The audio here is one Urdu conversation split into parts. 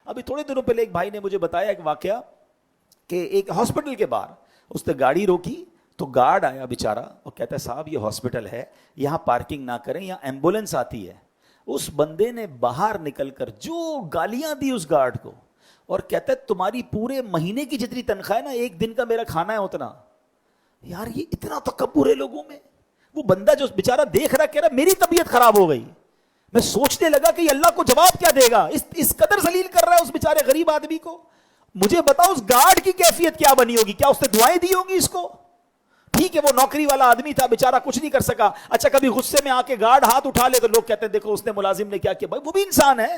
ابھی تھوڑے دنوں پہلے ایک بھائی نے مجھے بتایا ایک واقعہ کہ ایک ہاسپٹل کے باہر اس نے گاڑی روکی تو گارڈ آیا بیچارہ اور کہتا ہے صاحب یہ ہاسپٹل ہے, یہاں پارکنگ نہ کریں, یہاں ایمبولینس آتی ہے. اس بندے نے باہر نکل کر جو گالیاں دی اس گارڈ کو, اور کہتا ہے تمہاری پورے مہینے کی جتنی تنخواہ ہے نا, ایک دن کا میرا کھانا ہے اتنا. یار یہ اتنا تکبر ہے لوگوں میں. وہ بندہ جو بیچارہ دیکھ رہا کہہ رہا میری طبیعت خراب ہو گئی. میں سوچنے لگا کہ یہ اللہ کو جواب کیا دے گا, اس قدر ذلیل کر رہا ہے اس بیچارے غریب آدمی کو. مجھے بتاؤ اس گارڈ کی کیفیت کیا بنی ہوگی, کیا اس نے دعائیں دی ہوں گی اس کو؟ ٹھیک ہے وہ نوکری والا آدمی تھا بیچارہ, کچھ نہیں کر سکا. اچھا کبھی غصے میں آ کے گارڈ ہاتھ اٹھا لے تو لوگ کہتے ہیں دیکھو اس نے ملازم نے کیا کیا. بھائی وہ بھی انسان ہے.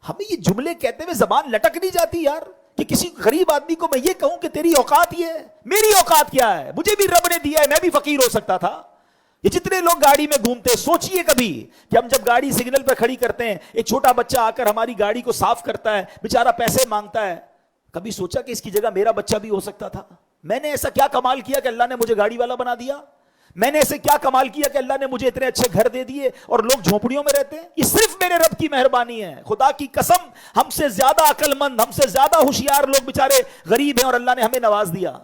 ہمیں یہ جملے کہتے ہوئے زبان لٹک نہیں جاتی یار, کہ کسی غریب آدمی کو میں یہ کہوں کہ تیری اوقات یہ ہے, میری اوقات کیا ہے, مجھے بھی رب نے دیا ہے, میں بھی فقیر ہو سکتا تھا. یہ جتنے لوگ گاڑی میں گھومتے ہیں, سوچئے کبھی کہ ہم جب گاڑی سگنل پہ کھڑی کرتے ہیں, ایک چھوٹا بچہ آ کر ہماری گاڑی کو صاف کرتا ہے, بیچارہ پیسے مانگتا ہے, کبھی سوچا کہ اس کی جگہ میرا بچہ بھی ہو سکتا تھا؟ میں نے ایسا کیا کمال کیا کہ اللہ نے مجھے گاڑی والا بنا دیا؟ میں نے ایسے کیا کمال کیا کہ اللہ نے مجھے اتنے اچھے گھر دے دیے اور لوگ جھونپڑیوں میں رہتے ہیں؟ یہ صرف میرے رب کی مہربانی ہے. خدا کی قسم ہم سے زیادہ عقل مند, ہم سے زیادہ ہوشیار لوگ بیچارے غریب ہیں اور اللہ نے ہمیں نواز دیا.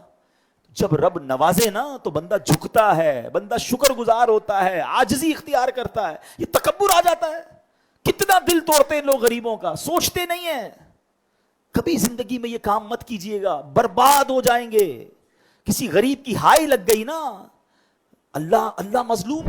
جب رب نوازے نا تو بندہ جھکتا ہے, بندہ شکر گزار ہوتا ہے, عاجزی اختیار کرتا ہے. یہ تکبر آ جاتا ہے. کتنا دل توڑتے ہیں لوگ غریبوں کا, سوچتے نہیں ہیں. کبھی زندگی میں یہ کام مت کیجئے گا, برباد ہو جائیں گے. کسی غریب کی ہائی لگ گئی نا, اللہ مظلوم